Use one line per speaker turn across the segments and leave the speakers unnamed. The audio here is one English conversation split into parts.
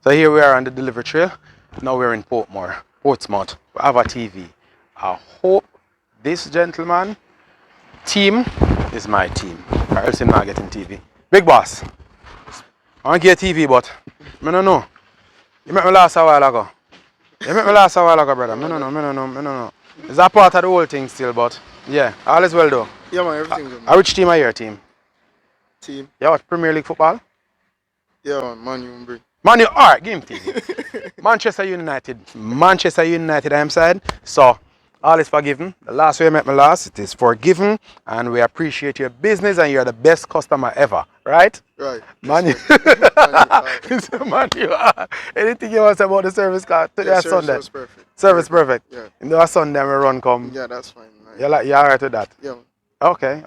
So here we are on the delivery trail. Now we're in Portsmouth. We have a TV. I hope this gentleman team is my team. Or else I'm not getting TV. Big boss. I want to get TV, but I don't know. You met me last a while ago. You met me last a while ago, brother. I don't know. It's a part of the whole thing still, but yeah, all is well though.
Yeah, man, everything's good, man.
Which team are your team?
Team.
Yeah, what, Premier League football?
Yeah, man, you bring.
Man, you alright, game team. Manchester United. Manchester United, I'm side. So, all is forgiven. The last way you met me last, it is forgiven. And we appreciate your business and you're the best customer ever. Right?
Right.
Man, you. Man, you are. Anything you want to say about the service car? Today
Yeah,
is Sunday.
service perfect.
Service perfect.
Yeah.
You know, Sunday we run come.
Yeah, that's fine.
Right. You're alright with that?
Yeah, man.
Okay.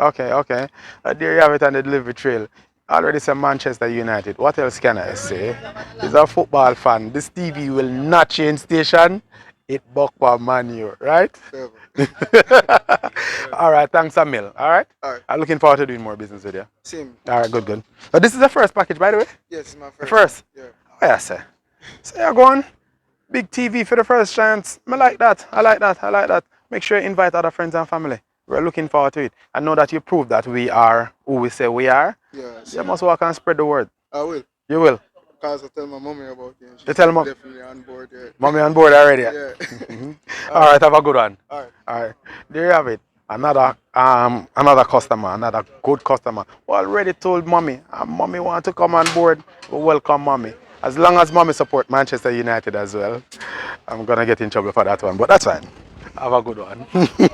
There you have it on the delivery trail. Already said Manchester United. What else can I say? He's a football fan. This TV will not change station. It buck for Man U, right? Alright, thanks a mil. Alright?
Alright.
I'm looking forward to doing more business with you.
Same.
Alright, good. But this is the first package, by the way?
Yes, it's my first.
The first?
Yeah.
Oh, yeah, sir. So you're going. Big TV for the first chance. I like that. Make sure you invite other friends and family. We're looking forward to it. I know that you prove that we are who we say we are.
Yes.
You must walk and spread the word.
I will.
You will?
Because I tell my mommy about it.
You tell mom?
Definitely on board, yeah.
Mommy on board already?
Yeah.
Alright, have a good one.
Alright.
There you have it. Another customer, another good customer. We already told mommy, and mommy want to come on board. We welcome mommy. As long as mommy support Manchester United as well. I'm gonna get in trouble for that one, but that's fine. Have a good one.